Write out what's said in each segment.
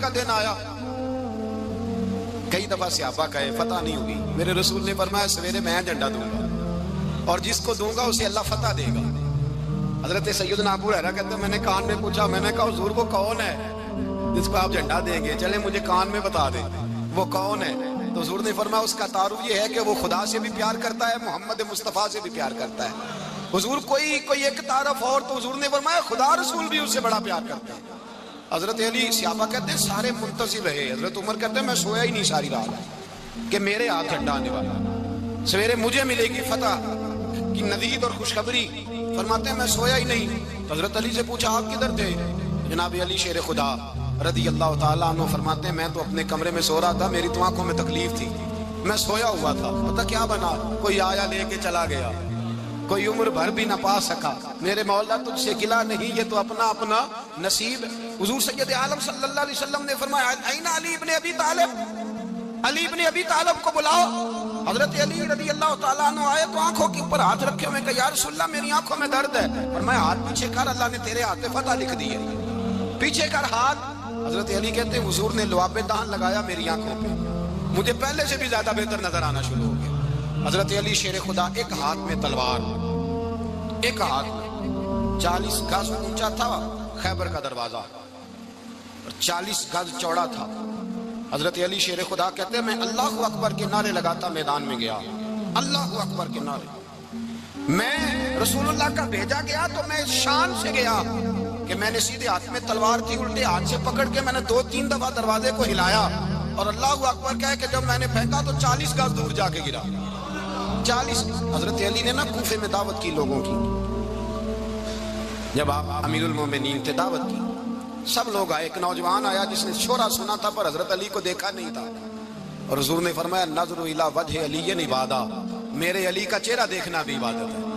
کا دن آیا. کئی دفعہ صحابہ کہے فتح نہیں ہوگی, میرے رسول نے فرمایا سویرے میں جھنڈا دوں گا اور جس کو دوں گا اسے اللہ فتح دے گا. حضرت سیدنا ابو ہریرہ کہتے ہیں میں نے کان میں پوچھا, میں نے کہا حضور وہ کون ہے جس کو آپ جھنڈا دیں گے, چلے مجھے کان میں بتا دیں وہ کون ہے. تو حضور نے فرمایا اس کا تعارف یہ ہے کہ وہ خدا سے بھی پیار کرتا ہے, محمد مصطفیٰ سے بھی پیار کرتا ہے. حضور کوئی ایک تعارف اور, تو حضور نے فرمایا خدا رسول بھی اس سے بڑا پیار کرتے ہیں. حضرت علی صحابہ کہتے ہیں سارے منتظر رہے. حضرت عمر کہتے ہیں میں سویا ہی نہیں ساری رات کہ میرے ہاتھ جھنڈا آنے والا, سویرے مجھے ملے گی فتح کی ندید اور خوشخبری. فرماتے ہیں میں سویا ہی نہیں. تو حضرت علی سے پوچھا آپ کدھر تھے؟ جناب علی شیر خدا رضی اللہ تعالیٰ عنہ فرماتے ہیں میں تو اپنے کمرے میں سو رہا تھا, میری تو آنکھوں میں تکلیف تھی, میں سویا ہوا تھا. پتہ کیا بنا, کوئی آیا لے کے چلا گیا, کوئی عمر بھر بھی نہ پا سکا. میرے مولا تجھ سے گلہ نہیں, یہ تو اپنا اپنا نصیب. حضور سید عالم صلی اللہ علیہ وسلم نے فرمایا این علی ابن ابی طالب, علی ابن ابی طالب کو بلاؤ. حضرت علی رضی اللہ تعالیٰ عنہ آئے تو آنکھوں کے اوپر ہاتھ رکھے ہوئے کہ یا رسول اللہ میری آنکھوں میں درد ہے. فرمایا ہاتھ پیچھے کر, اللہ نے تیرے ہاتھ پہ فتح لکھ دی ہے, پیچھے کر ہاتھ. حضرت علی کہتے ہیں حضور نے لعاب دہن لگایا میری آنکھوں پہ, مجھے پہلے سے بھی زیادہ بہتر نظر آنا شروع ہو گیا. حضرت علی شیر خدا ایک ہاتھ میں تلوار, ایک ہاتھ میں 40 گز اونچا تھا خیبر کا دروازہ اور 40 گز چوڑا تھا. حضرت علی شیر خدا کہتے ہیں میں اللہ اکبر کے نعرے لگاتا میدان میں گیا, اللہ اکبر کے نعرے. میں رسول اللہ کا بھیجا گیا تو میں شان سے گیا کہ میں نے سیدھے ہاتھ میں تلوار تھی, الٹے ہاتھ سے پکڑ کے میں نے 2-3 دفعہ دروازے کو ہلایا اور اللہ اکبر کہہ کہ جب میں نے پھینکا تو 40 گز دور جا کے گرا. 40. حضرت علی نے نا کوفے میں دعوت کی لوگوں کی, جب آپ امیر المومنین تھے دعوت کی, سب لوگ آئے. ایک نوجوان آیا جس نے شورا سنا تھا پر حضرت علی کو دیکھا نہیں تھا, اور حضور نے فرمایا نظر الی وجہ علی عبادہ, میرے علی کا چہرہ دیکھنا بھی عبادت ہے.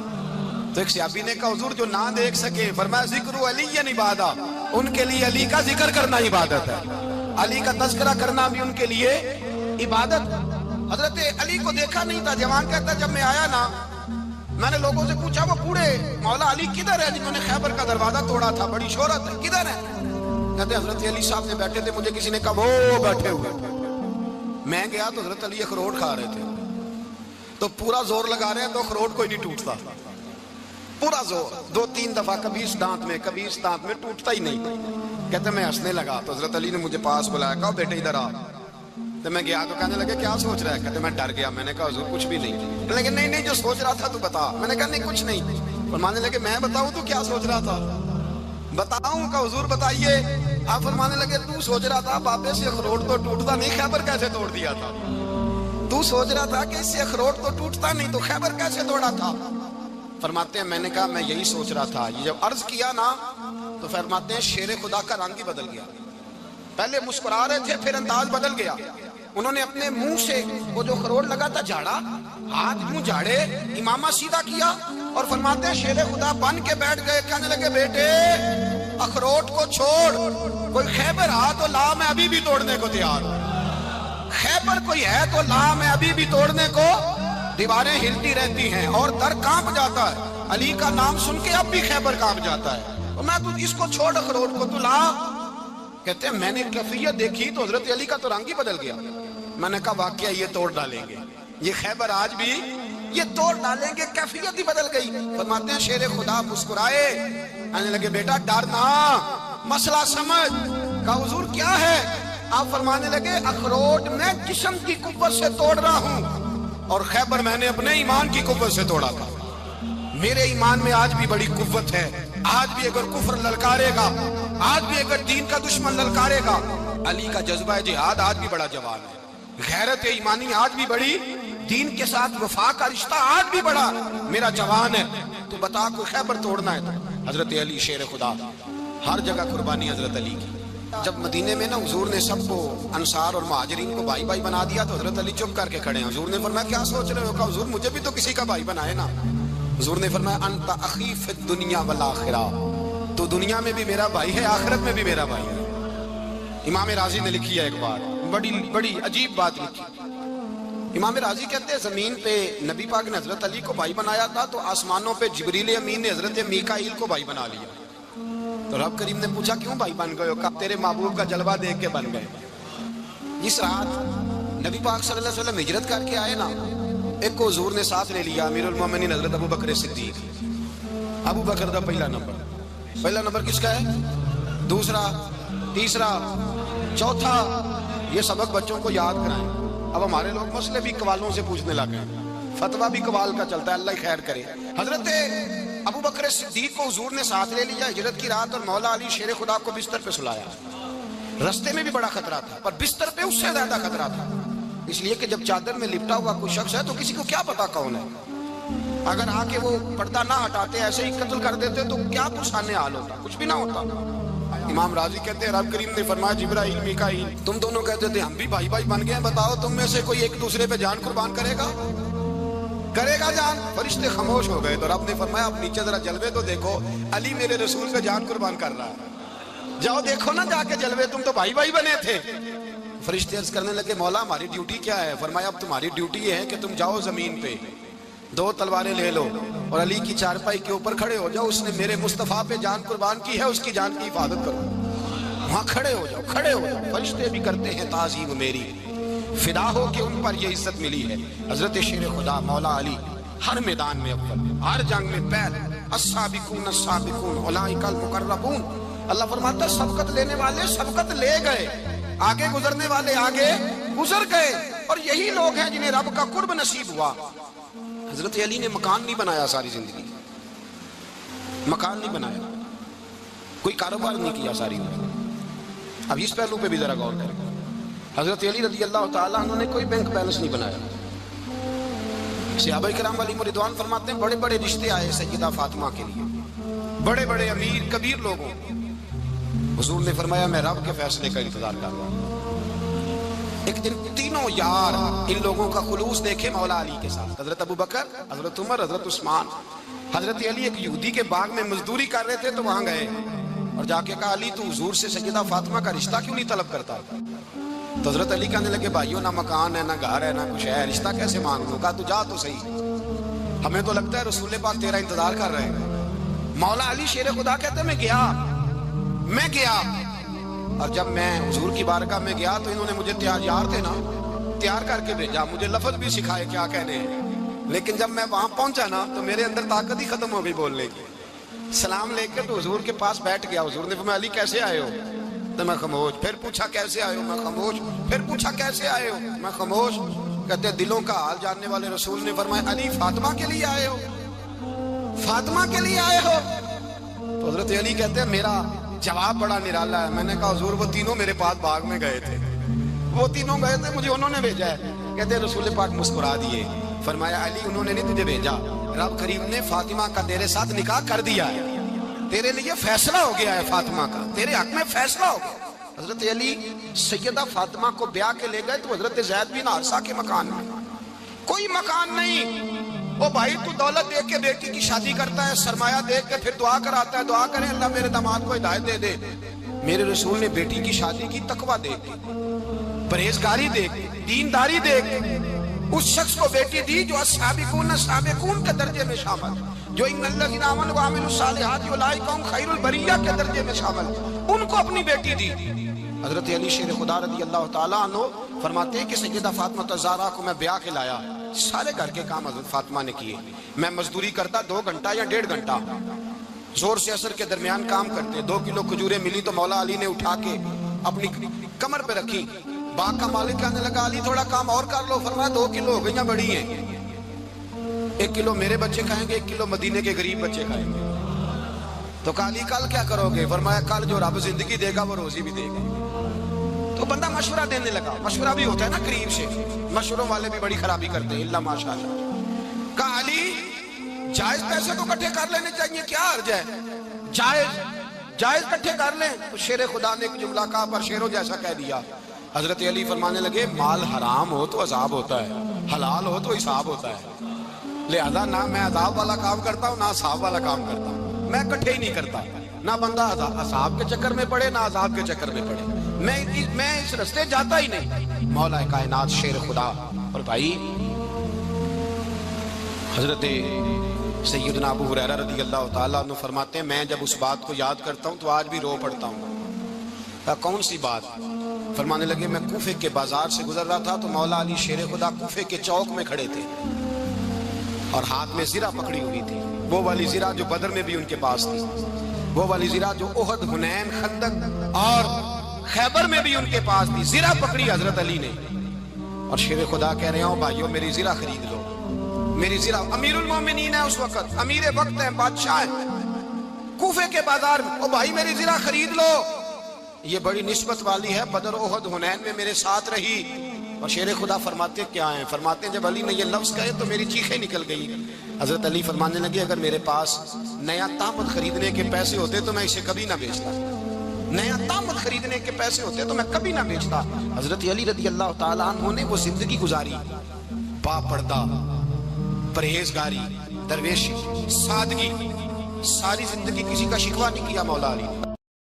تو ایک صحابی نے کہا حضور جو نہ دیکھ سکے, فرمایا ذکر علی عبادہ, ان کے لیے علی کا ذکر کرنا عبادت ہے, علی کا تذکرہ کرنا بھی ان کے لیے عبادت. حضرت علی کو دیکھا نہیں تھا. جوان کہتا جب میں آیا نا میں نے لوگوں سے پوچھا وہ بوڑھے مولا علی کدھر ہے جنہوں نے خیبر کا دروازہ توڑا تھا, بڑی شہرت ہے, کدھر ہے؟ کہتے حضرت علی صاحب نے بیٹھے تھے, مجھے کسی نے کہا وہ بیٹھے ہوئے. میں گیا تو حضرت علی اخروٹ کھا رہے تھے, تو پورا زور لگا رہے ہیں تو اخروٹ کوئی نہیں ٹوٹتا, پورا زور 2-3 دفعہ, کبھی اس دانت میں کبھی اس دانت میں, ٹوٹتا ہی نہیں. کہتے میں ہنسنے لگا تو حضرت علی نے مجھے پاس بلایا, کہا بیٹے ادھر آ. تو میں گیا تو کہنے لگے کیا سوچ رہا ہے؟ کہتے میں ڈر گیا. میں نے کہا حضور کچھ بھی نہیں. لیکن نہیں جو سوچ رہا تھا تو بتا. میں نے کہا نہیں کچھ نہیں. فرمانے لگے میں بتاؤں تو کیا سوچ رہا تھا؟ بتاؤں کہ حضور بتائیے. آپ فرمانے لگے تو سوچ رہا تھا بابے سے اخروٹ تو ٹوٹتا نہیں, خیبر کیسے توڑ دیا تھا؟ تو سوچ رہا تھا کہ اس سے اخروٹ تو ٹوٹتا نہیں تو خیبر کیسے توڑا تھا؟ فرماتے ہیں میں نے کہا میں یہی سوچ رہا تھا. یہ جب عرض کیا نا تو فرماتے ہیں شیر خدا کا رنگ ہی بدل گیا. پہلے مسکرا رہے تھے پھر انداز بدل گیا. انہوں نے اپنے منہ سے وہ جو خروٹ لگا تھا جھاڑا, ہاتھ منہ جھاڑے, امامہ سیدھا کیا اور فرماتے ہیں شیر خدا بن کے بیٹھ گئے. کہنے لگے بیٹے اخروٹ کو چھوڑ, کوئی خیبر ہا تو لا, میں ابھی بھی توڑنے کو تیار ہوں. خیبر کوئی ہے تو لا, میں ابھی بھی توڑنے کو. دیواریں ہلتی رہتی ہیں اور در کانپ جاتا ہے. علی کا نام سن کے اب بھی خیبر کانپ جاتا ہے. میں تو اس کو چھوڑ اخروٹ کو تو لا. کہتے ہیں میں نے کیفیت دیکھی تو حضرت علی کا تو رنگ ہی بدل گیا. میں نے کہا واقعہ یہ توڑ ڈالیں گے, یہ خیبر آج بھی یہ توڑ ڈالیں گے, کیفیت ہی بدل گئی. فرماتے ہیں شیر خدا مسکرائے, آنے لگے بیٹا ڈرنا, مسئلہ سمجھ. کہا حضور کیا ہے؟ آپ فرمانے لگے اخروٹ میں جسم کی قوت سے توڑ رہا ہوں اور خیبر میں نے اپنے ایمان کی قوت سے توڑا تھا. میرے ایمان میں آج بھی بڑی قوت ہے. آج بھی اگر کفر للکارے گا, آج بھی اگر دین کا دشمن للکارے گا, علی کا جذبہ جہاد آج بھی بڑا جوان ہے. غیرت ایمانی آج بھی بڑی, دین کے ساتھ وفا کا رشتہ آج بھی بڑا میرا جوان ہے. تو بتا کوئی خیبر توڑنا ہے تو حضرت علی شیر خدا, ہر جگہ قربانی حضرت علی کی. جب مدینے میں نا حضور نے سب کو انصار اور مہاجرین کو بھائی بھائی بنا دیا تو حضرت علی چپ کر کے کھڑے ہیں. حضور نے فرمایا کیا سوچ رہے ہو؟ کہا حضور مجھے بھی تو کسی کا بھائی بنائے نا. حضور نے فرمایا انت اخی فی الدنیا والآخرہ, تو دنیا میں بھی میرا بھائی ہے, آخرت میں بھی میرا بھائی ہے. امام راضی نے لکھی ہے ایک بات, بڑی عجیب بات لکھی. امام راضی کہتے ہیں زمین پہ نبی پاک نے حضرت علی کو بھائی بنایا تھا تو آسمانوں پہ جبریل امین نے حضرت میکائیل کو بھائی بنا لیا. تو رب کریم نے پوچھا کیوں بھائی بن گئے ہو؟ کہا تیرے محبوب کا جلوہ دیکھ کے بن گئے۔ اس رات نبی پاک صلی اللہ علیہ وسلم ہجرت کر کے آئے نا، ایک کو حضور نے ساتھ لے لیا، امیر المومنین حضرت ابو بکر صدیق۔ ابو بکر دا پہلا نمبر کس کا ہے؟ دوسرا، تیسرا، چوتھا، یہ سبق بچوں کو یاد کرائیں۔ اب ہمارے لوگ مسئلے بھی قوالوں سے پوچھنے لگے ہیں، فتویٰ بھی قوال کا چلتا ہے، اللہ خیر کرے۔ حضرت ابو بکر صدیق کو حضور نے ساتھ لے لیا ہجرت کی رات، اور مولا علی شیر خدا کو بستر پہ سلایا۔ رستے میں بھی بڑا خطرہ تھا، پر بستر پہ اس سے زیادہ خطرہ تھا، اس لیے کہ جب چادر میں لپٹا ہوا کوئی شخص ہے تو کسی کو کیا پتا کون ہے، اگر آ کے وہ پردہ نہ ہٹاتے ایسے ہی قتل کر دیتے تو کیا پرسانے حال ہوتا، کچھ بھی نہ ہوتا۔ امام راضی کہتے ہیں رب کریم نے فرمایا جبرائیل میکائیل تم دونوں کہتے تھے ہم بھی بھائی بھائی بن گئے ہیں، بتاؤ تم میں سے کوئی ایک دوسرے پہ جان قربان کرے گا جان؟ فرشتے خاموش ہو گئے تو رب نے فرمایا اب نیچے ذرا جلوے تو دیکھو، علی میرے رسول پہ جان قربان کر رہا ہے، جاؤ دیکھو نا جا کے جلوے، تم تو بھائی بھائی بنے تھے۔ فرشتے عرض کرنے لگے مولا ہماری ڈیوٹی کیا ہے؟ فرمایا اب تمہاری ڈیوٹی یہ ہے کہ تم جاؤ زمین پہ، 2 تلواریں لے لو اور علی کی چارپائی کے اوپر کھڑے ہو جاؤ، اس نے میرے مصطفیٰ پہ جان قربان کی ہے، اس کی جان کی حفاظت کرو، وہاں کھڑے ہو جاؤ۔ فرشتے بھی کرتے ہیں تعظیم میری، فدا ہو کہ ان پر یہ عزت ملی ہے۔ حضرت شیر خدا مولا علی ہر میدان میں اول، ہر جنگ میں پہل، السابقون السابقون اولئک المقربون۔ اللہ فرماتا ہے سبقت لینے والے سبقت لے گئے، آگے گزرنے والے آگے گزر گئے، اور یہی لوگ ہیں جنہیں رب کا قرب نصیب ہوا۔ حضرت علی نے مکان نہیں بنایا، ساری زندگی مکان نہیں بنایا، کوئی کاروبار نہیں کیا ساری عمر۔ اب اس پہلو پہ بھی ذرا غور کریں، حضرت علی رضی اللہ تعالیٰ عنہ نے کوئی بینک بیلنس نہیں بنایا۔ صحابہ کرام علیہم رضوان فرماتے ہیں بڑے بڑے رشتے آئے سیدہ فاطمہ کے لیے، بڑے بڑے امیر کبیر لوگوں، حضور نے فرمایا میں رب کے فیصلے کا انتظار کر رہا ہوں۔ ایک دن تینوں یار ان لوگوں کا خلوص دیکھے مولا علی کے ساتھ، حضرت ابو بکر، حضرت عمر، حضرت عثمان۔ حضرت علی ایک یہودی کے باغ میں مزدوری کر رہے تھے تو وہاں گئے اور جا کے کہا علی تو حضور سے سیدہ فاطمہ کا رشتہ کیوں نہیں طلب کرتا؟ تو حضرت علی کہنے لگے بھائیو نہ مکان ہے نہ گھر ہے نہ کچھ ہے، رشتہ کیسے مانگوں؟ کہا تو جا تو صحیح، ہمیں تو لگتا ہے رسول پاک تیرا انتظار کر رہے ہیں۔ مولا علی شیر خدا کہتے ہیں میں گیا اور جب میں حضور کی بارگاہ میں گیا تو انہوں نے مجھے تیار کر کے بھیجا، مجھے لفظ بھی سکھائے کیا کہنے ہیں، لیکن جب میں وہاں پہنچا نا تو میرے اندر طاقت ہی ختم ہو گئی بولنے کی۔ سلام لے کے تو حضور کے پاس بیٹھ گیا، حضور نے فرمایا علی کیسے آئے ہو؟ تو میں خاموش، پھر پوچھا کیسے آئے ہو؟ میں خاموش، پھر پوچھا کیسے آئے ہو؟ میں خاموش۔ کہتے دلوں کا حال جاننے والے رسول نے فرمایا علی فاطمہ کے لیے آئے ہو؟ فاطمہ کے لیے آئے ہو؟ تو حضرت علی کہتے ہیں میرا جواب بڑا نرالا ہے، میں نے کہا حضور وہ تینوں میرے پاس باغ میں گئے تھے، مجھے انہوں نے بھیجا ہے۔ کہتے ہیں رسول پاک مسکرا دیے، فرمایا علی انہوں نے نہیں تجھے بھیجا، رب کریم نے فاطمہ کا تیرے ساتھ نکاح کر دیا ہے، تیرے لیے فیصلہ ہو گیا ہے، فاطمہ کا تیرے حق میں فیصلہ ہو گیا۔ حضرت علی سیدہ فاطمہ کو بیاہ کے لے گئے تو حضرت زید بن حارثہ کے مکان میں کوئی مکان نہیں۔ وہ بھائی تو دولت دیکھ کے بیٹی کی شادی کرتا ہے، سرمایہ دیکھ کے پھر دعا کراتا ہے، دعا کریں اللہ میرے داماد کو ہدایت دے دے۔ میرے رسول نے بیٹی کی شادی کی تقوی دیکھ کے، پرہیزگاری دیکھ کے، دینداری دیکھ کے اس شخص کو بیٹی دی جو السابقون کے درجے میں شامل، جو ان الذین آمنوا وعملوا الصالحات اولئک هم خیر البریہ کے درجے میں شامل، ان کو اپنی بیٹی دی۔ حضرت علی شیر خدا رضی اللہ تعالیٰ عنہ فرماتے ہیں کہ سیدہ فاطمہ الزہرا کو میں بیاہ کے لایا، سارے گھر کے کام حضرت فاطمہ نے کیے، میں مزدوری کرتا 2 گھنٹہ یا 1.5 گھنٹہ، زور سے عصر کے درمیان کام کرتے، 2 کلو کھجوریں ملی تو مولا علی نے اٹھا کے اپنی کمر پہ رکھی، باغ کا مالک کہنے لگا علی تھوڑا کام اور کر لو، فرمایا 2 کلو ہو گئی بڑی ہیں، 1 کلو میرے بچے کھائیں گے، 1 کلو مدینے کے غریب بچے کھائیں گے۔ تو کہا علی کل کیا کرو گے؟ فرمایا کل جو رب زندگی دے گا وہ روزی بھی دے گا۔ تو بندہ مشورہ دینے لگا، مشورہ بھی ہوتا ہے نا قریب سے، مشوروں والے بھی بڑی خرابی کرتے ہیں، اللہ ماشاءاللہ۔ کہا علی جائز پیسے تو کٹھے کر لینے چاہیے، کیا حرج ہے، جائز کٹھے کر لیں۔ تو شیر خدا نے ایک جملہ کہا پر شیروں جیسا کہہ دیا۔ حضرت علی فرمانے لگے مال حرام ہو تو عذاب ہوتا ہے، حلال ہو تو حساب ہوتا ہے، لہذا نہ میں عذاب والا کام کرتا ہوں نہ حساب والا کام کرتا ہوں، میں کٹھے ہی نہیں کرتا، نہ بندہ عذاب کے چکر میں پڑے نہ عذاب کے چکر میں پڑے، میں اس رستے جاتا ہی نہیں۔ مولا کائنات شیر خدا۔ اور بھائی حضرت سیدنا ابو ہریرہ رضی اللہ تعالیٰ عنہ فرماتے ہیں میں جب اس بات کو یاد کرتا ہوں تو آج بھی رو پڑتا ہوں. کہا کون سی بات؟ فرمانے لگے میں کوفے کے بازار سے گزر رہا تھا تو مولا علی شیر خدا کوفے کے چوک میں کھڑے تھے اور ہاتھ میں زرہ پکڑی ہوئی تھی، وہ والی زرہ جو بدر میں بھی ان کے پاس تھی، وہ والی زرہ جو احد، حنین، خندق اور خیبر میں بھی ان کے پاس تھی. زرہ پکڑی حضرت علی نے اور شیر خدا کہہ رہے ہوں بھائیو میری زرہ خرید لو. میری زرہ امیر المومنین ہے اس وقت، امیر وقت ہے، بادشاہ ہے کوفے کے بازار میں. او بھائی میری زرہ خرید لو، یہ بڑی نسبت والی ہے، بدر احد حنین میں میرے ساتھ رہی. اور شیر خدا فرماتے کیا ہیں؟ فرماتے ہیں جب علی نے یہ لفظ کہے تو میری چیخیں نکل گئی. حضرت علی فرمانے لگے اگر میرے پاس نیا طامت خریدنے کے پیسے ہوتے تو میں اسے کبھی نہ بیچتا، نیا طامت خریدنے کے پیسے ہوتے تو میں کبھی نہ بیچتا. حضرت علی رضی اللہ تعالیٰ عنہ نے وہ زندگی گزاری، با پردہ، پرہیزگاری، درویشی، سادگی، ساری زندگی کسی کا شکوہ نہیں کیا مولا علی نے.